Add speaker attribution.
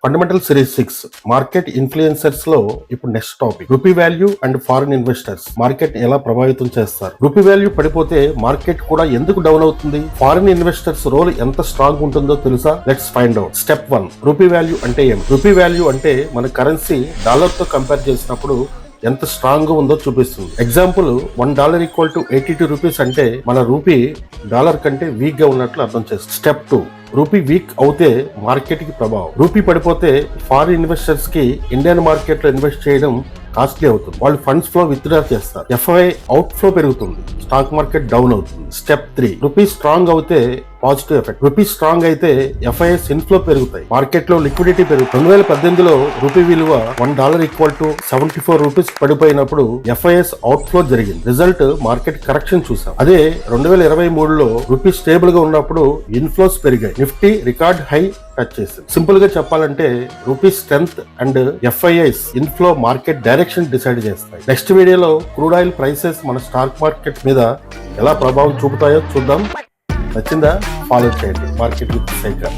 Speaker 1: Fundamental series 6 market influencers లో ఇప్పుడు next topic rupee value and foreign investors market ఎలా ప్రభావితం చేస్తారు. రూపీ వాల్యూ పడిపోతే మార్కెట్ కూడా ఎందుకు డౌన్ అవుతుంది, ఫారిన్ ఇన్వెస్టర్స్ రోల్ ఎంత స్ట్రాంగ్ ఉంటుందో తెలుసా? Let's find out. Step 1, rupee value అంటే ఏం? రూపీ వాల్యూ అంటే మన కరెన్సీ డాలర్ తో కంపేర్ చేసినప్పుడు ఎంత స్ట్రాంగ్ గా ఉందో చూపిస్తుంది. ఎగ్జాంపుల్ $1 ఈక్వల్ టు 82 రూపీస్ అంటే మన రూపీ డాలర్ కంటే వీక్ గా ఉన్నట్లు అర్థం చేస్తుంది. స్టెప్ 2, రూపీ వీక్ అవుతే మార్కెట్ కి ప్రభావం. రూపీ పడిపోతే ఫారిన్ ఇన్వెస్టర్స్ కి ఇండియన్ మార్కెట్ లో ఇన్వెస్ట్ చేయడం కాస్ట్లీ అవుతుంది. వాళ్ళు ఫండ్స్ ఫ్లో విత్డ్రా చేస్తారు. ఎఫ్ఐ అవుట్ ఫ్లో పెరుగుతుంది, స్టాక్ మార్కెట్ డౌన్ అవుతుంది. స్టెప్ 3, రూపీ స్ట్రాంగ్ అవుతే పాజిటివ్ ఎఫెక్ట్. రూపీ స్ట్రాంగ్ అయితే ఎఫ్ఐఎస్ ఇన్ఫ్లో పెరుగుతాయి, మార్కెట్ లో లిక్విడిటీ పెరుగుతుంది. 2018లో రూపీ విలువ $1 ఈక్వల్ టు 74 రూపీస్ పడిపోయినప్పుడు ఎఫ్ఐఎస్ అవుట్ ఫ్లో జరిగింది. రిజల్ట్ మార్కెట్ కరెక్షన్ చూసాం. అదే 2023లో రూపీ స్టేబుల్ గా ఉన్నప్పుడు ఇన్ఫ్లోస్ పెరిగాయి, నిఫ్టీ రికార్డ్ హై టచ్ చేసింది. సింపుల్ గా చెప్పాలంటే rupee strength and FIs inflow market direction decide చేస్తాయి. నెక్స్ట్ వీడియోలో క్రూడ్ ఆయిల్ ప్రైసెస్ మన స్టాక్ మార్కెట్ మీద ఎలా ప్రభావం చూపుతాయో చూద్దాం. నచ్చిందా? ఫాలో చేయండి మార్కెట్ విత్ సైకా.